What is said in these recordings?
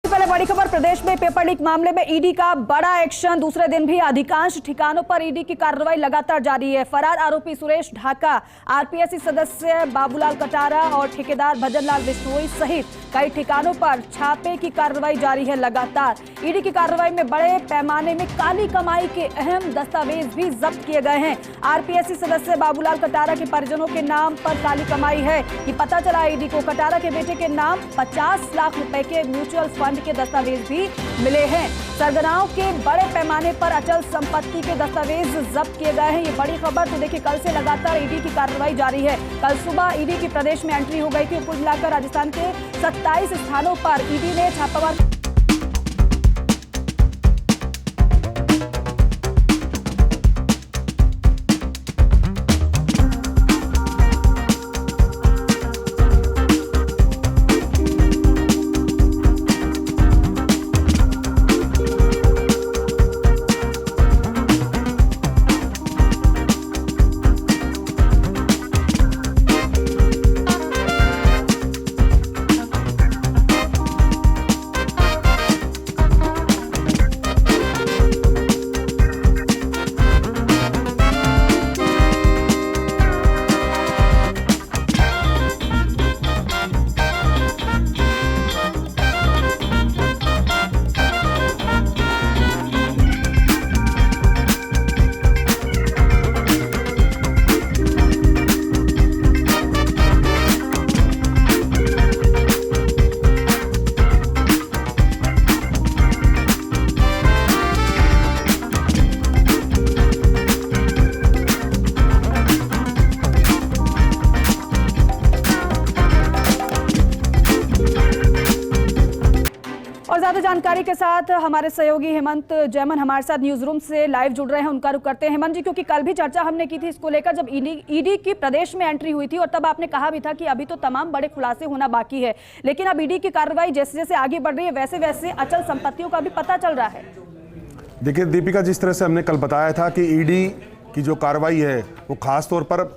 सबसे पहले बड़ी खबर, प्रदेश में पेपर लीक मामले में ईडी का बड़ा एक्शन। दूसरे दिन भी अधिकांश ठिकानों पर ईडी की कार्रवाई लगातार जारी है। फरार आरोपी सुरेश ढाका, आरपीएससी सदस्य बाबूलाल कटारा और ठेकेदार भजनलाल बिश्नोई सहित कई ठिकानों पर छापे की कार्रवाई जारी है लगातार। ईडी की कार्रवाई में बड़े पैमाने में काली कमाई के अहम दस्तावेज भी जब्त किए गए हैं। आरपीएससी सदस्य बाबूलाल कटारा के परिजनों के नाम पर काली कमाई है, ये पता चला ईडी को। कटारा के बेटे के नाम 50 लाख रुपए के म्यूचुअल फंड के दस्तावेज भी मिले हैं। सरगनाओं के बड़े पैमाने पर अचल संपत्ति के दस्तावेज जब्त किए गए हैं। ये बड़ी खबर। तो देखिए, कल से लगातार ईडी की कार्रवाई जारी है। कल सुबह ईडी की प्रदेश में एंट्री हो गई थी। कुल मिलाकर राजस्थान के 27 स्थानों पर ईडी ने छापामार ज्यादा जानकारी के साथ हमारे सहयोगी हेमंत जैमन हमारे साथ न्यूज रूम से लाइव जुड़ रहे हैं। उनका रुख करते हैं। हेमंत जी, क्योंकि कल भी चर्चा हमने की थी इसको लेकर, जब ईडी की प्रदेश में एंट्री हुई थी और तब आपने कहा भी था कि अभी तो तमाम बड़े खुलासे होना बाकी है, लेकिन अब ईडी की कार्रवाई जैसे जैसे आगे बढ़ रही है वैसे वैसे अचल संपत्तियों का भी पता चल रहा है। देखिए दीपिका, जिस तरह से हमने कल बताया था कि ईडी की जो कार्रवाई है वो खास तौर पर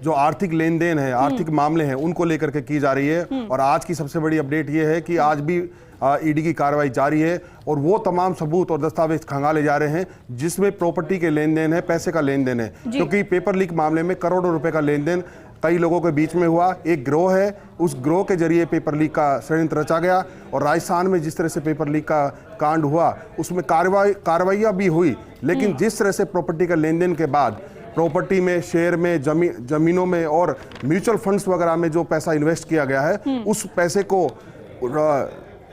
जो आर्थिक लेन देन है, आर्थिक मामले हैं, उनको लेकर के की जा रही है। और आज की सबसे बड़ी अपडेट ये है कि आज भी ईडी की कार्रवाई जारी है और वो तमाम सबूत और दस्तावेज खंगाले जा रहे हैं जिसमें प्रॉपर्टी के लेन देन है, पैसे का लेन देन है। क्योंकि पेपर लीक मामले में करोड़ों रुपए का लेन देन कई लोगों के बीच में हुआ। एक गिरोह है, उस गिरोह के जरिए पेपर लीक का षड्यंत्र रचा गया। और राजस्थान में जिस तरह से पेपर लीक का कांड हुआ उसमें कार्रवाइयाँ भी हुई, लेकिन जिस तरह से प्रॉपर्टी का लेन देन के बाद प्रॉपर्टी में, शेयर में, जमीनों में और म्यूचुअल फंड्स वगैरह में जो पैसा इन्वेस्ट किया गया है, उस पैसे को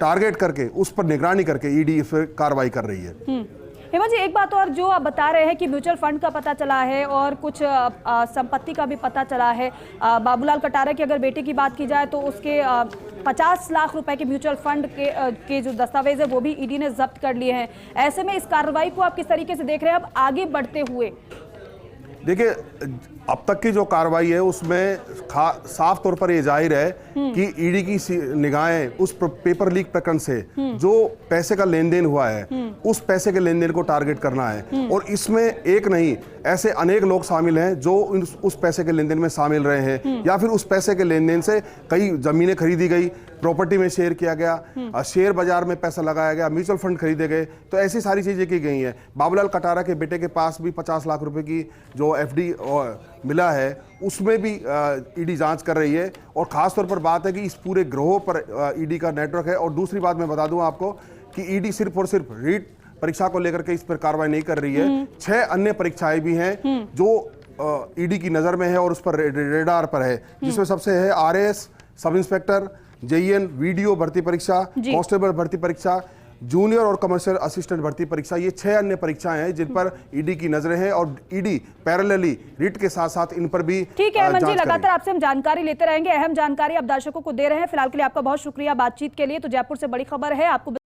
टारगेट करके उस पर निगरानी करके ईडी इस पर कार्रवाई कर रही है। हेमंत जी, एक बात और जो आप बता रहे हैं कि म्यूचुअल फंड का पता चला है और कुछ संपत्ति का भी पता चला है। बाबूलाल कटारा की अगर बेटे की बात की जाए तो उसके 50 लाख रुपए के म्यूचुअल फंड के जो दस्तावेज है वो भी ईडी ने जब्त कर लिए हैं। ऐसे में इस कार्रवाई को आप किस तरीके से देख रहे हैं अब आगे बढ़ते हुए? देखिए, अब तक की जो कार्रवाई है उसमें साफ तौर पर ये जाहिर है कि ईडी की निगाहें उस पेपर लीक प्रकरण से जो पैसे का लेन देन हुआ है उस पैसे के लेन देन को टारगेट करना है। और इसमें एक नहीं, ऐसे अनेक लोग शामिल हैं जो उस पैसे के लेन देन में शामिल रहे हैं, या फिर उस पैसे के लेन देन से कई जमीनें खरीदी गई, प्रॉपर्टी में शेयर किया गया, शेयर बाजार में पैसा लगाया गया, म्यूचुअल फंड खरीदे गए। तो ऐसी सारी चीजें की गई हैं। बाबूलाल कटारा के बेटे के पास भी 50 लाख रुपए की जो एफडी मिला है उसमें भी ईडी जांच कर रही है। और खास तौर पर बात है कि इस पूरे गिरोह पर ईडी का नेटवर्क है। और दूसरी बात मैं बता दूं आपको कि ईडी सिर्फ और सिर्फ रीट परीक्षा को लेकर के इस पर कार्रवाई नहीं कर रही है। 6 अन्य परीक्षाएं भी हैं जो ईडी की नजर में है और उस पर रेडार पर है, जिसमें सबसे है RAS, sub inspector, JEN, video भर्ती परीक्षा, कांस्टेबल भर्ती परीक्षा, जूनियर और कमर्शियल असिस्टेंट भर्ती परीक्षा। ये 6 अन्य परीक्षाएं हैं जिन पर ईडी की नजरें हैं और ईडी पैरेलली रिट के साथ साथ इन पर भी ठीक है। हेमंत जी, लगातार आपसे हम जानकारी लेते रहेंगे, अहम जानकारी आप दर्शकों को दे रहे हैं। फिलहाल के लिए आपका बहुत शुक्रिया बातचीत के लिए। तो जयपुर से बड़ी खबर है आपको